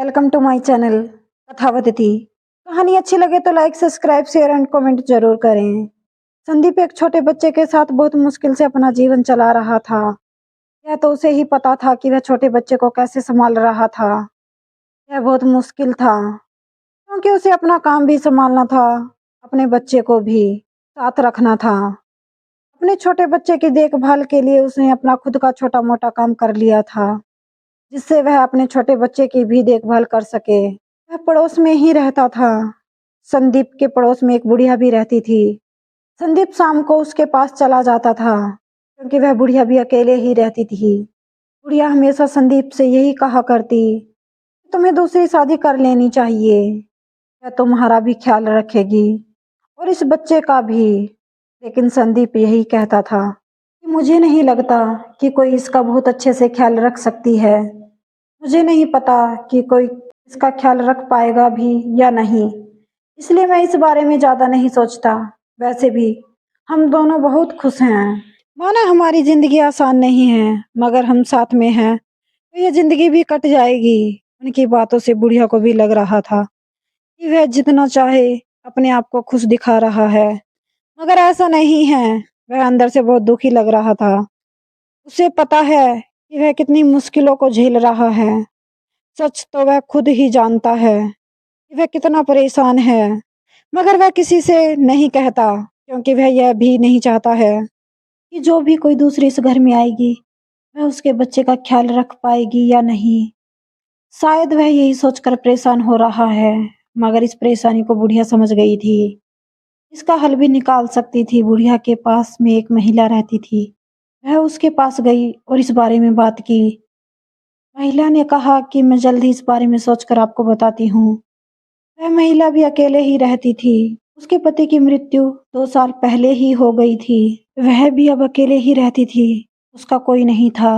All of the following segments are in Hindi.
Welcome to my channel Kathavadati. कहानी अच्छी लगे तो like subscribe share and comment जरूर करें। संदीप एक छोटे बच्चे के साथ बहुत मुश्किल से अपना जीवन चला रहा था। यह तो उसे ही पता था कि वह छोटे बच्चे को कैसे संभाल रहा था। यह बहुत मुश्किल था क्योंकि उसे अपना काम भी संभालना था, अपने बच्चे को भी साथ रखना था। अपने छोटे बच्चे की देखभाल के लिए उसने अपना खुद का छोटा मोटा काम कर लिया था, जिससे वह अपने छोटे बच्चे की भी देखभाल कर सके। वह पड़ोस में ही रहता था। संदीप के पड़ोस में एक बुढ़िया भी रहती थी। संदीप शाम को उसके पास चला जाता था क्योंकि वह बुढ़िया भी अकेले ही रहती थी। बुढ़िया हमेशा संदीप से यही कहा करती, तुम्हें दूसरी शादी कर लेनी चाहिए, वह तुम्हारा भी ख्याल रखेगी और इस बच्चे का भी। लेकिन संदीप यही कहता था कि मुझे नहीं लगता कि कोई इसका बहुत अच्छे से ख्याल रख सकती है। मुझे नहीं पता कि कोई इसका ख्याल रख पाएगा भी या नहीं, इसलिए मैं इस बारे में ज़्यादा नहीं सोचता। वैसे भी हम दोनों बहुत खुश हैं। माना हमारी ज़िंदगी आसान नहीं है, मगर हम साथ में हैं तो ये ज़िंदगी भी कट जाएगी। उनकी बातों से बुढ़िया को भी लग रहा था कि वह जितना चाहे अपने आप को खुश दिखा रहा है, मगर ऐसा नहीं है। वह अंदर से बहुत दुखी लग रहा था। उसे पता है कि वह कितनी मुश्किलों को झेल रहा है। सच तो वह खुद ही जानता है कि वह कितना परेशान है, मगर वह किसी से नहीं कहता क्योंकि वह यह भी नहीं चाहता है कि जो भी कोई दूसरी इस घर में आएगी वह उसके बच्चे का ख्याल रख पाएगी या नहीं। शायद वह यही सोचकर परेशान हो रहा है, मगर इस परेशानी को बुढ़िया समझ गई थी। इसका हल भी निकाल सकती थी। बुढ़िया के पास में एक महिला रहती थी। वह उसके पास गई और इस बारे में बात की। महिला ने कहा कि मैं जल्दी इस बारे में सोचकर आपको बताती हूँ। वह महिला भी अकेले ही रहती थी। उसके पति की मृत्यु 2 साल पहले ही हो गई थी। वह भी अब अकेले ही रहती थी। उसका कोई नहीं था।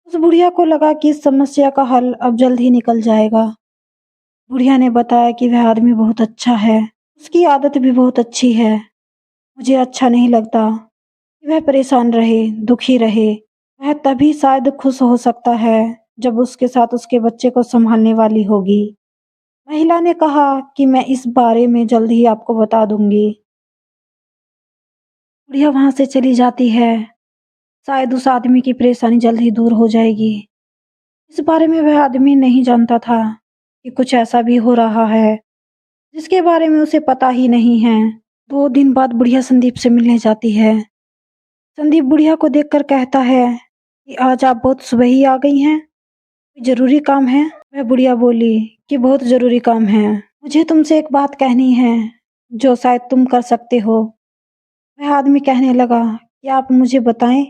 उस बुढ़िया को लगा कि इस समस्या का हल अब जल्द ही निकल जाएगा। बुढ़िया ने बताया कि वह आदमी बहुत अच्छा है, उसकी आदत भी बहुत अच्छी है। मुझे अच्छा नहीं लगता कि वह परेशान रहे, दुखी रहे। वह तभी शायद खुश हो सकता है जब उसके साथ उसके बच्चे को संभालने वाली होगी। महिला ने कहा कि मैं इस बारे में जल्द ही आपको बता दूंगी। बुढ़िया वहां से चली जाती है। शायद उस आदमी की परेशानी जल्द ही दूर हो जाएगी। इस बारे में वह आदमी नहीं जानता था कि कुछ ऐसा भी हो रहा है जिसके बारे में उसे पता ही नहीं है। 2 दिन बाद बुढ़िया संदीप से मिलने जाती है। संदीप बुढ़िया को देखकर कहता है कि आज आप बहुत सुबह ही आ गई हैं, कोई जरूरी काम है? वह बुढ़िया बोली कि बहुत जरूरी काम है। मुझे तुमसे एक बात कहनी है जो शायद तुम कर सकते हो। वह आदमी कहने लगा कि आप मुझे बताएं।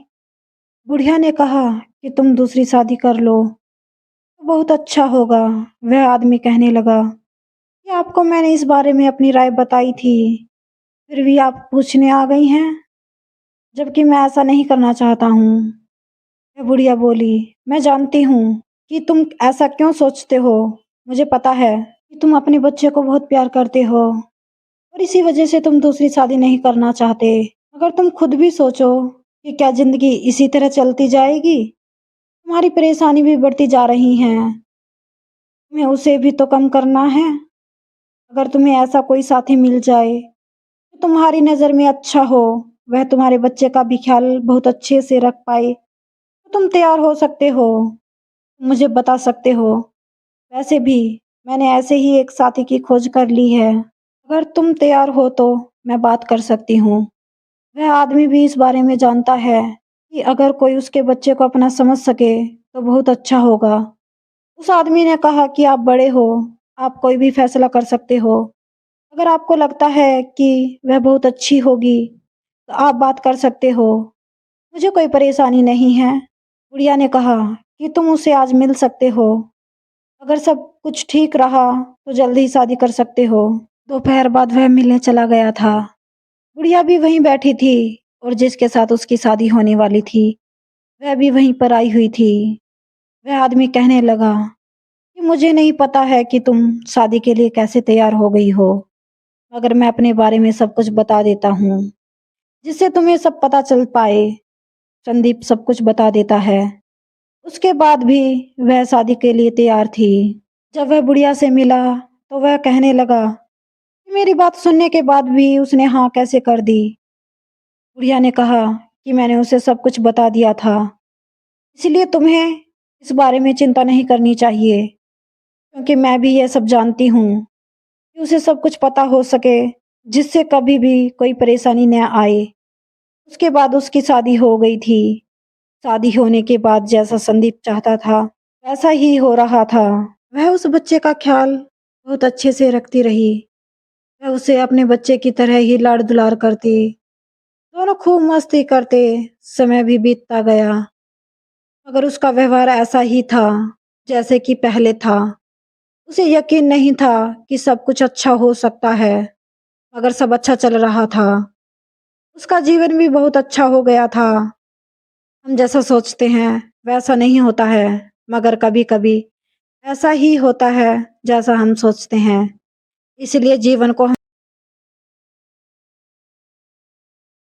बुढ़िया ने कहा कि तुम दूसरी शादी कर लो तो बहुत अच्छा होगा। वह आदमी कहने लगा कि आपको मैंने इस बारे में अपनी राय बताई थी, फिर भी आप पूछने आ गई हैं, जबकि मैं ऐसा नहीं करना चाहता हूँ। वह बुढ़िया बोली, मैं जानती हूँ कि तुम ऐसा क्यों सोचते हो। मुझे पता है कि तुम अपने बच्चे को बहुत प्यार करते हो और इसी वजह से तुम दूसरी शादी नहीं करना चाहते। अगर तुम खुद भी सोचो कि क्या जिंदगी इसी तरह चलती जाएगी? तुम्हारी परेशानी भी बढ़ती जा रही है, तुम्हें उसे भी तो कम करना है। अगर तुम्हें ऐसा कोई साथी मिल जाए जो तुम्हारी नज़र में अच्छा हो, वह तुम्हारे बच्चे का भी ख्याल बहुत अच्छे से रख पाए, तो तुम तैयार हो सकते हो, मुझे बता सकते हो। वैसे भी मैंने ऐसे ही एक साथी की खोज कर ली है। अगर तुम तैयार हो तो मैं बात कर सकती हूँ। वह आदमी भी इस बारे में जानता है कि अगर कोई उसके बच्चे को अपना समझ सके तो बहुत अच्छा होगा। उस आदमी ने कहा कि आप बड़े हो, आप कोई भी फैसला कर सकते हो। अगर आपको लगता है कि वह बहुत अच्छी होगी तो आप बात कर सकते हो, मुझे कोई परेशानी नहीं है। बुढ़िया ने कहा कि तुम उसे आज मिल सकते हो। अगर सब कुछ ठीक रहा तो जल्दी ही शादी कर सकते हो। दोपहर बाद वह मिलने चला गया था। बुढ़िया भी वहीं बैठी थी और जिसके साथ उसकी शादी होने वाली थी वह भी वहीं पर आई हुई थी। वह आदमी कहने लगा कि मुझे नहीं पता है कि तुम शादी के लिए कैसे तैयार हो गई हो, मगर मैं अपने बारे में सब कुछ बता देता हूँ जिससे तुम्हें सब पता चल पाए। संदीप सब कुछ बता देता है। उसके बाद भी वह शादी के लिए तैयार थी। जब वह बुढ़िया से मिला तो वह कहने लगा कि मेरी बात सुनने के बाद भी उसने हाँ कैसे कर दी। बुढ़िया ने कहा कि मैंने उसे सब कुछ बता दिया था, इसलिए तुम्हें इस बारे में चिंता नहीं करनी चाहिए, क्योंकि मैं भी यह सब जानती हूँ कि उसे सब कुछ पता हो सके, जिससे कभी भी कोई परेशानी न आए। उसके बाद उसकी शादी हो गई थी। शादी होने के बाद जैसा संदीप चाहता था, वैसा ही हो रहा था। वह उस बच्चे का ख्याल बहुत अच्छे से रखती रही। वह उसे अपने बच्चे की तरह ही लाड़ दुलार करती। दोनों खूब मस्ती करते, समय भी बीतता गया। मगर उसका व्यवहार ऐसा ही था, जैसे कि पहले था। उसे यकीन नहीं था कि सब कुछ अच्छा हो सकता है, मगर सब अच्छा चल रहा था। उसका जीवन भी बहुत अच्छा हो गया था। हम जैसा सोचते हैं वैसा नहीं होता है, मगर कभी-कभी ऐसा ही होता है जैसा हम सोचते हैं। इसलिए जीवन को